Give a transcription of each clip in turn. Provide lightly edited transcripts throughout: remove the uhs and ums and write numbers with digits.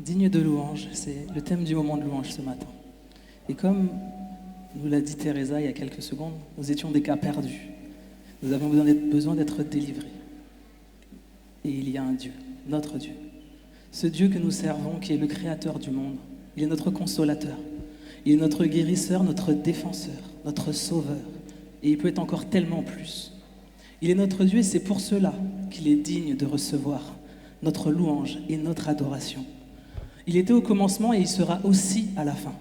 Digne de louange, c'est le thème du moment de louange ce matin. Et comme nous l'a dit Teresa il y a quelques secondes, nous étions des cas perdus. Nous avons besoin d'être délivrés. Et il y a un Dieu, notre Dieu. Ce Dieu que nous servons, qui est le créateur du monde, il est notre consolateur. Il est notre guérisseur, notre défenseur, notre sauveur. Et il peut être encore tellement plus. Il est notre Dieu et c'est pour cela qu'il est digne de recevoir notre louange et notre adoration. Il était au commencement et il sera aussi à la fin.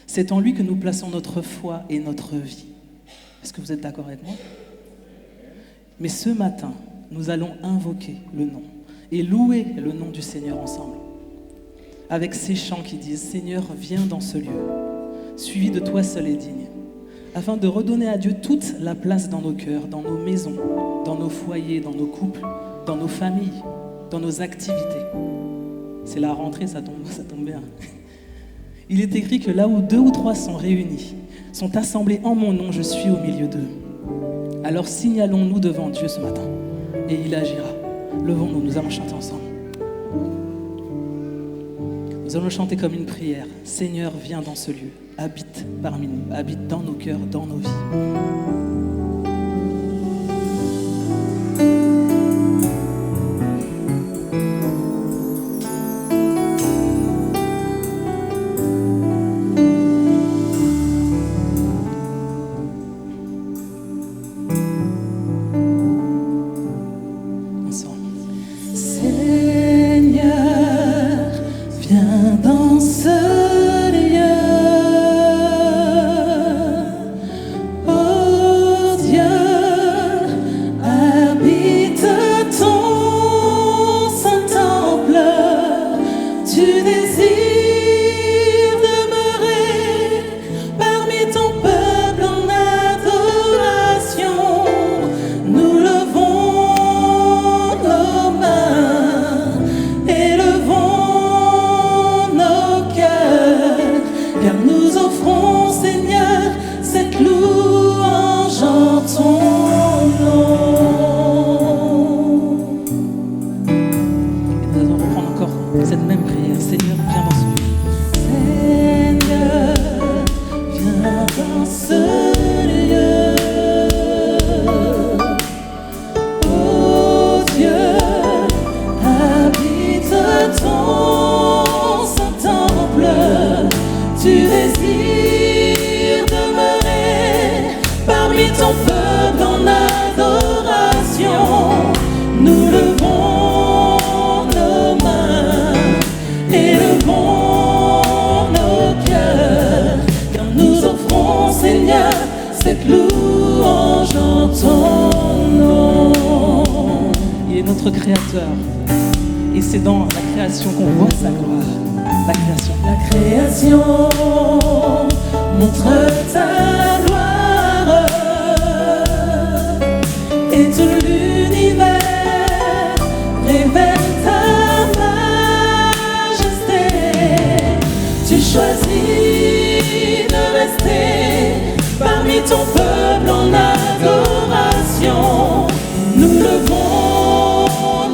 C'est en lui que nous plaçons notre foi et notre vie. Est-ce que vous êtes d'accord avec moi? Mais ce matin, nous allons invoquer le nom et louer le nom du Seigneur ensemble. Avec ces chants qui disent « Seigneur, viens dans ce lieu, suivi de toi seul et digne », afin de redonner à Dieu toute la place dans nos cœurs, dans nos maisons, dans nos foyers, dans nos couples, dans nos familles, dans nos activités. C'est la rentrée, ça tombe bien. Il est écrit que là où 2 ou 3 sont réunis, sont assemblés en mon nom, je suis au milieu d'eux. Alors signalons-nous devant Dieu ce matin, et il agira. Levons-nous, nous allons chanter ensemble. Nous allons chanter comme une prière. Seigneur, viens dans ce lieu, habite parmi nous, habite dans nos cœurs, dans nos vies. Notre créateur, et c'est dans la création qu'on voit sa gloire. La création montre ta gloire et tout l'univers révèle ta majesté. Tu choisis de rester parmi ton peuple en adoration. Nous levons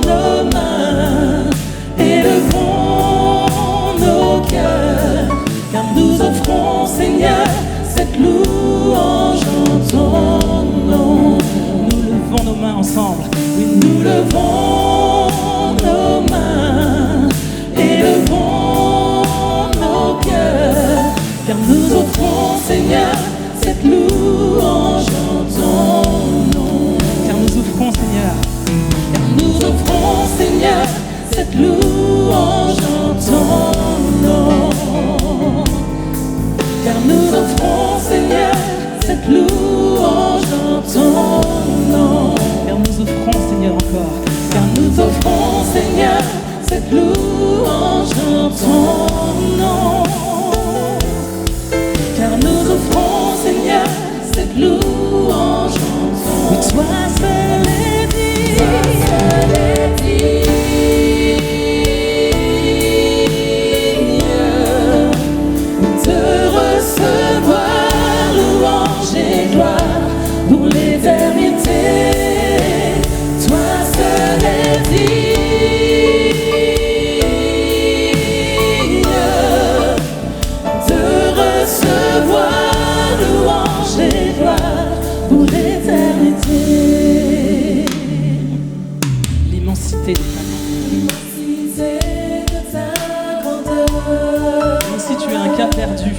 nos mains et levons nos cœurs, car nous offrons, Seigneur, cette louange en ton nom. Nous levons nos mains ensemble, oui, nous levons nos mains et levons nos cœurs, car nous offrons, Seigneur, cette louange en ton nom. Car nous offrons, Seigneur, nous offrons, Seigneur, cette louange en ton nom. Car nous offrons, Seigneur, cette louange en ton nom. Car nous offrons, Seigneur, encore. Car nous offrons, Seigneur, cette louange en ton nom. Car nous offrons, Seigneur, cette louange en ton nom. Oui, toi seul est dit. cas perdu,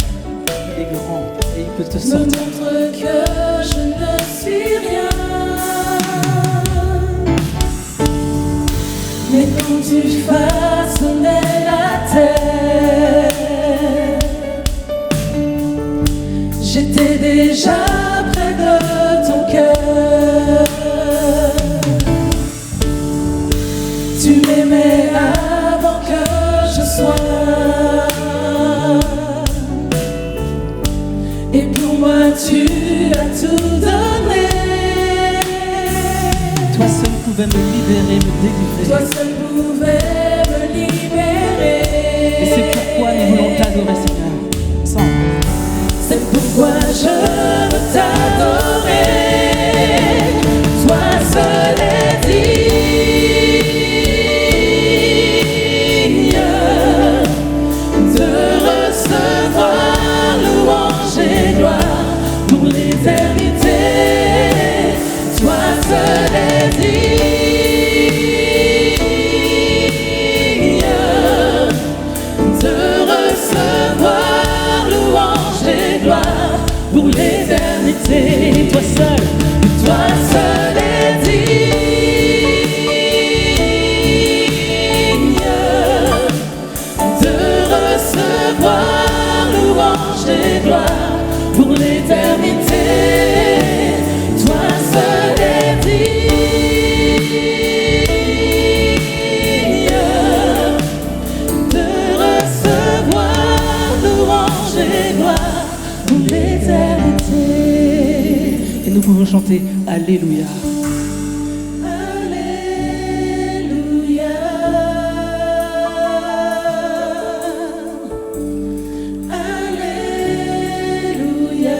il est grand et il peut te me sortir. montre que je ne suis rien. Mais quand tu façonnais la terre, j'étais déjà près de ton cœur. Tu m'aimais avant que je sois. Et pour moi tu as tout donné. Toi seul pouvais me libérer, me délivrer. Toi seul pouvais me libérer. Et c'est pourquoi nous voulons t'adorer, Seigneur. Ensemble. C'est pourquoi je veux t'adorer. Toi seul est digne de recevoir louange et gloire pour l'éternité. Toi seul est digne de recevoir louange et gloire pour l'éternité. Toi seul est digne de recevoir louange et gloire pour l'éternité. Toi seul est digne de recevoir louange et gloire pour l'éternité. Et nous pouvons chanter Alléluia. Alléluia. Alléluia.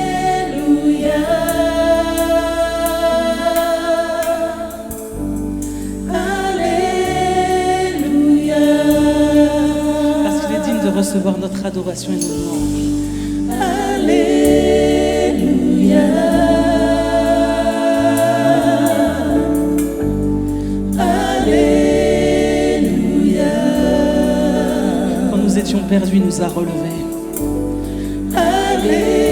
Alléluia. Alléluia. Parce qu'il est digne de recevoir notre adoration et nos louanges. Alléluia. Alléluia. Quand nous étions perdus, il nous a relevés. Alléluia.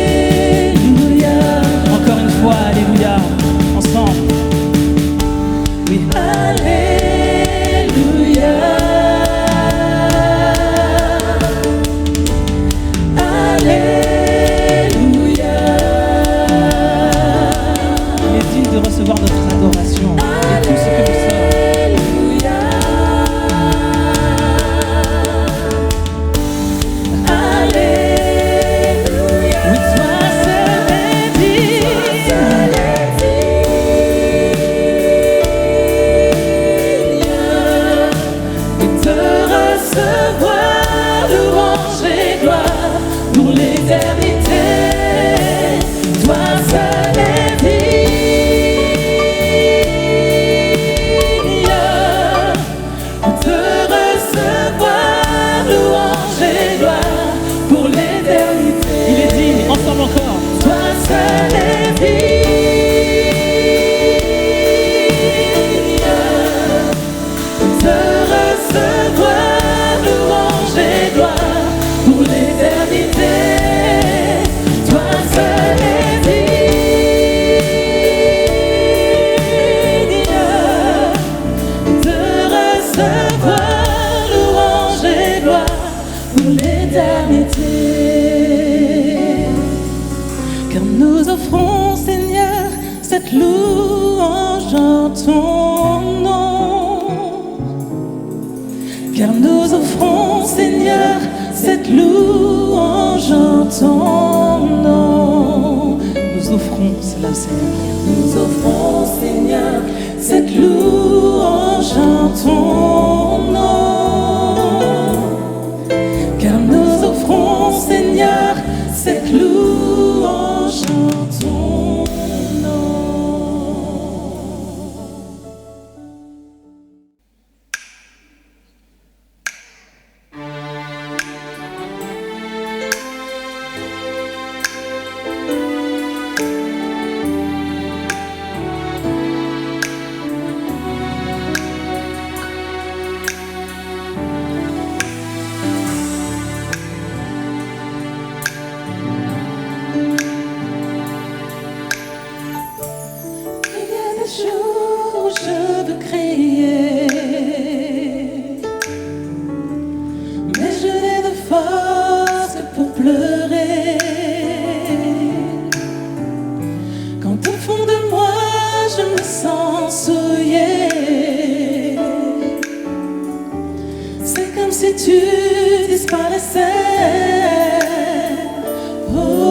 Alléluia. Encore une fois, Alléluia. Ensemble. Oui. Alléluia. Alléluia. Il est digne de recevoir notre adoration et tout ce que nous sommes. Alléluia. Alléluia. Oui, toi seul est digne. De recevoir louange et gloire pour l'éternité. Toi seul est digne de recevoir louange et gloire pour l'éternité. Il est digne. Ensemble encore. Toi seul est digne de recevoir louange et gloire pour l'éternité. Toi seul est digne de recevoir louange et gloire pour l'éternité. Car nous offrons, Seigneur, cette louange en ton nom. Car nous offrons, Seigneur, cette louange en ton nom. Nous offrons cela, Seigneur. Nous offrons, Seigneur, cette louange en ton nom. Car nous offrons, Seigneur, cette louange en ton nom. pleurer. Quand au fond de moi je me sens souillée, c'est comme si tu disparaissais. Oh,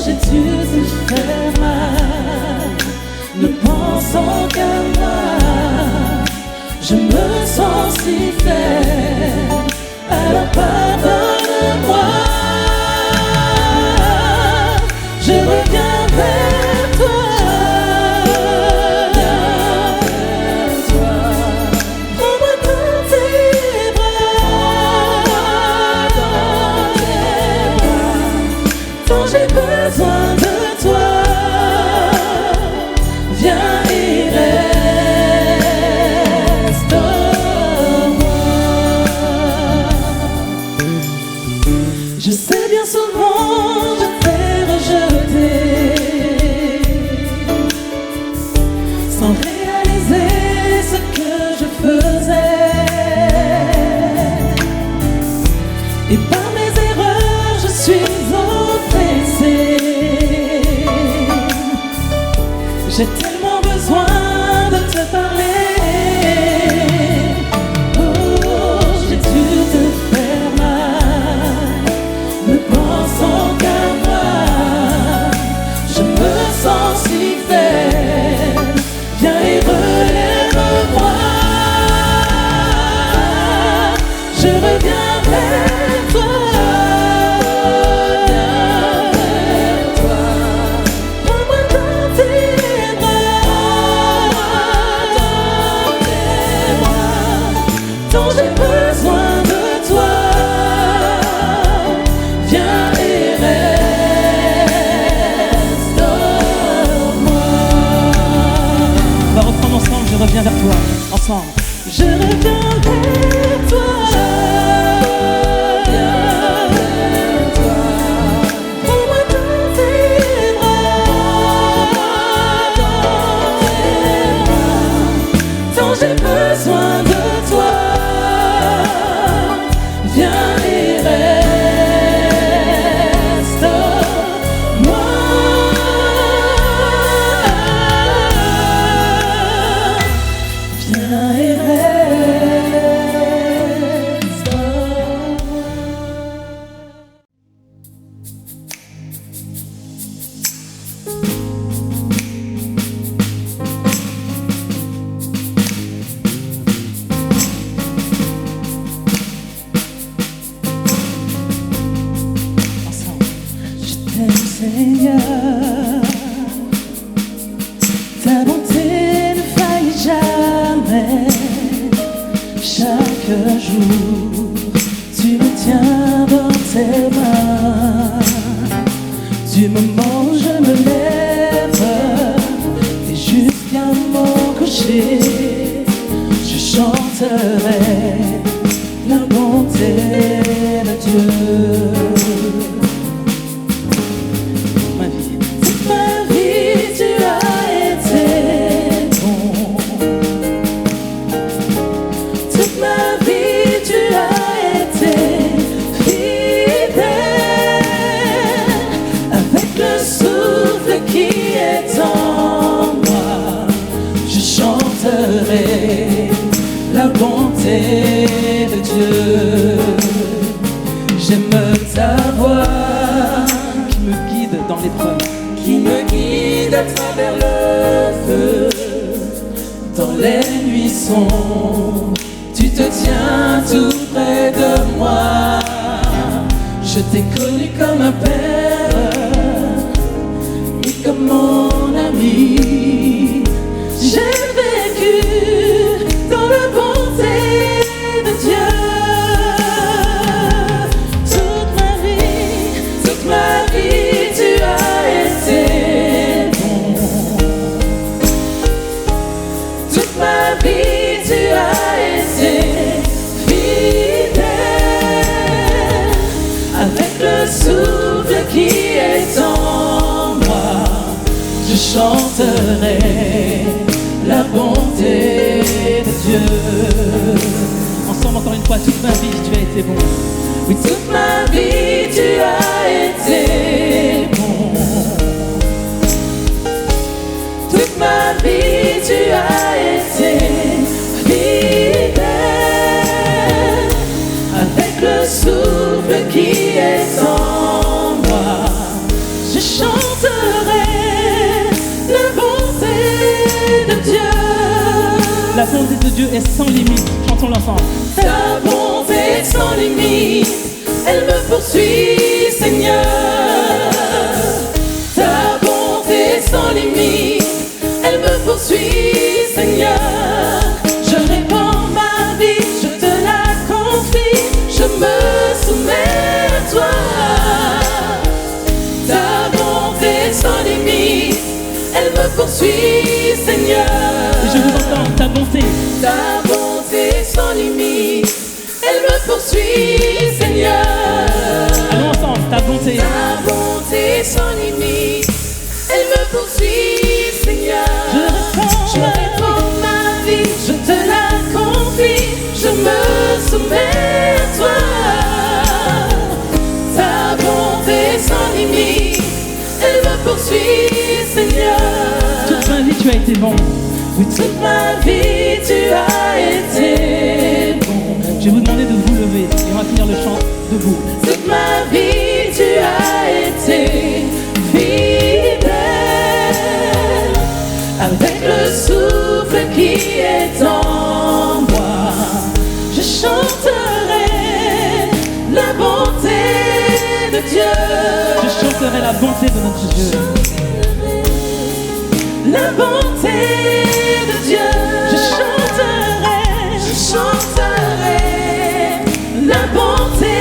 j'ai dû te faire mal, ne pensant qu'à moi. Je me sens si faible, alors pardonne-moi. Je reviens vers toi. Prends-moi dans tes bras, quand j'ai besoin de toi. Viens et reste en moi. Je sais bien souvent je t'ai rejeté, sans réaliser ce que je faisais. Et par mes erreurs je suis oppressée. J'ai tellement besoin de te parler. Oh, j'ai dû te faire mal, ne pensant qu'à moi. Je me sens si faible, viens et relève-moi. Je reviens vers toi. Prends-moi dans tes bras, tant j'ai besoin de toi. Viens et reste en moi. On va reprendre ensemble, je reviens vers toi, ensemble. Je reviens vers toi. Prends-moi dans tes bras, tant j'ai besoin de toi. Viens et reste en moi. Viens et reste en moi. Ensemble. Je t'aime Seigneur, ta bonté ne faillit jamais. Chaque jour, tu me tiens dans tes mains. Du moment où je me lève et jusqu'à mon coucher, je chanterai la bonté de Dieu. Ma vie, Toute ma vie, tu as été bon. Toute ma vie, tu as été fidèle. Avec le souffle qui est en moi, je chanterai la bonté de Dieu. J'aime ta voix qui me guide dans l'épreuve. qui me guide à travers le feu. Dans les nuits sombres, tu te tiens tout près de moi. Je t'ai connu comme un père, et comme mon ami. J'ai vécu dans la bonté de Dieu. Toute ma vie, tu as été bon. Toute ma vie, tu as été fidèle. Avec le souffle qui est en moi, je chanterai la bonté de Dieu. Ensemble encore une fois, toute ma vie, tu as été bon. Oui, toute ma vie, tu as est en moi. Je chanterai la bonté de Dieu. La bonté de Dieu est sans limite. Chantons l'ensemble. Ta bonté est sans limite, elle me poursuit, Seigneur. Ta bonté est sans limite, elle me poursuit, Seigneur. Je répands ma vie, je te la confie, je me soumets à toi. Ta bonté est sans limite, elle me poursuit, Seigneur. Et je vous entends, ta bonté. Ta bonté est sans limite, elle me poursuit, Seigneur. Allons ensemble, ta bonté. Ta bonté est sans limite, elle me poursuit, Seigneur. Je réponds ma vie, je te la confie, je me soumets à toi. Ta bonté est sans limite, elle me poursuit, Seigneur. Toute ma vie, tu as été bon. Oui, toute ma vie, tu as été bon. Je vais vous demander de vous lever et on va finir le chant debout. Toute ma vie, tu as été fidèle. Avec le souffle qui est en moi, je chanterai la bonté de Dieu. Je chanterai la bonté de notre Dieu. La bonté de Dieu. Je chanterai la bonté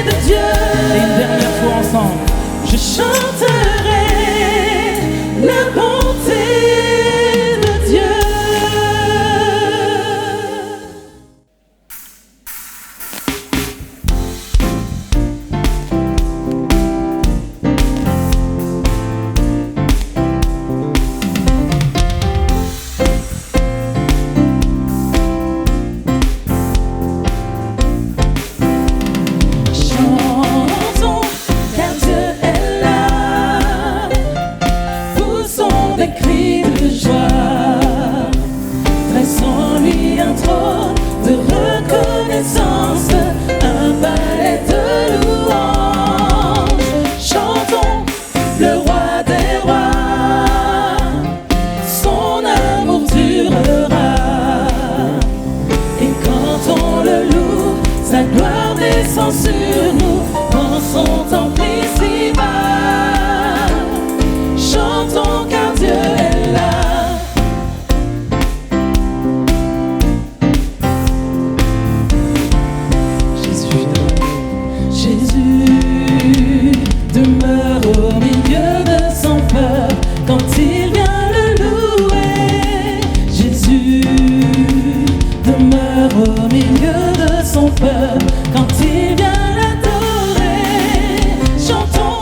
de Dieu. Et une dernière fois ensemble. Je chanterai la bonté de Dieu. Chantons, car Dieu est là. Poussons des cris de joie, dressons lui un trône de reconnaissance, un balai de louange. Chantons le roi des rois, son amour durera. Et quand on le loue, sa gloire descend sur nous dans son temple ici-bas. Chantons car Dieu est là. Jésus demeure au milieu de son peuple quand il vient le louer. Jésus demeure au milieu de son peuple quand il vient l'adorer. Chantons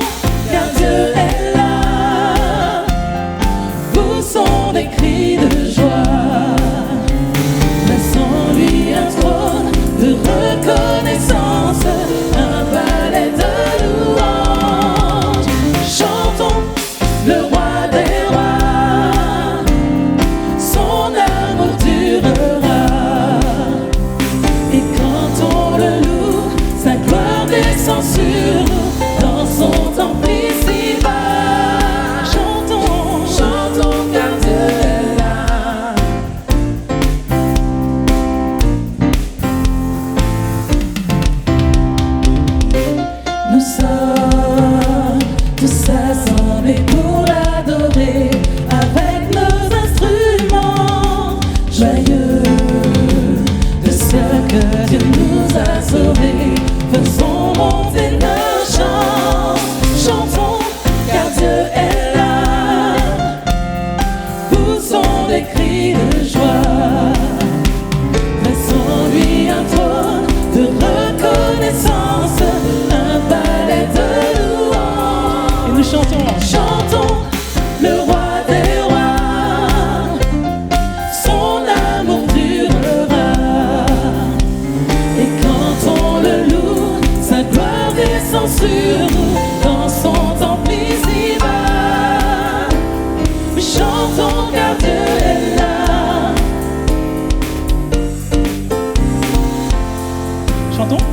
car Dieu est là. Poussons des cris de joie, laissons lui un trône de reconnaissance, un balai de louange. Chantons le roi des rois, son amour durera. Et quand on le loue, sa gloire descend sur nous dans son temple ici-bas. Chantons, chantons car Dieu est là. Nous sommes tous assemblés pour l'adorer avec nos instruments joyeux de ce que Dieu nous a sauvés. Faisons monter nos chants, chantons car Dieu est là. Poussons des cris de joie, dressons lui un trône de reconnaissance, un balai de louange. Et nous chantons. Chantons le roi des rois, son amour durera. Et quand on le loue, sa gloire descend sur nous dans son temple ici-bas. Chantons car Dieu est là. Chantons.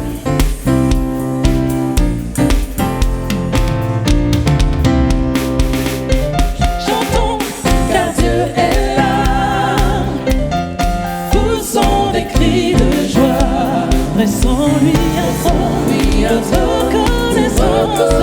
notre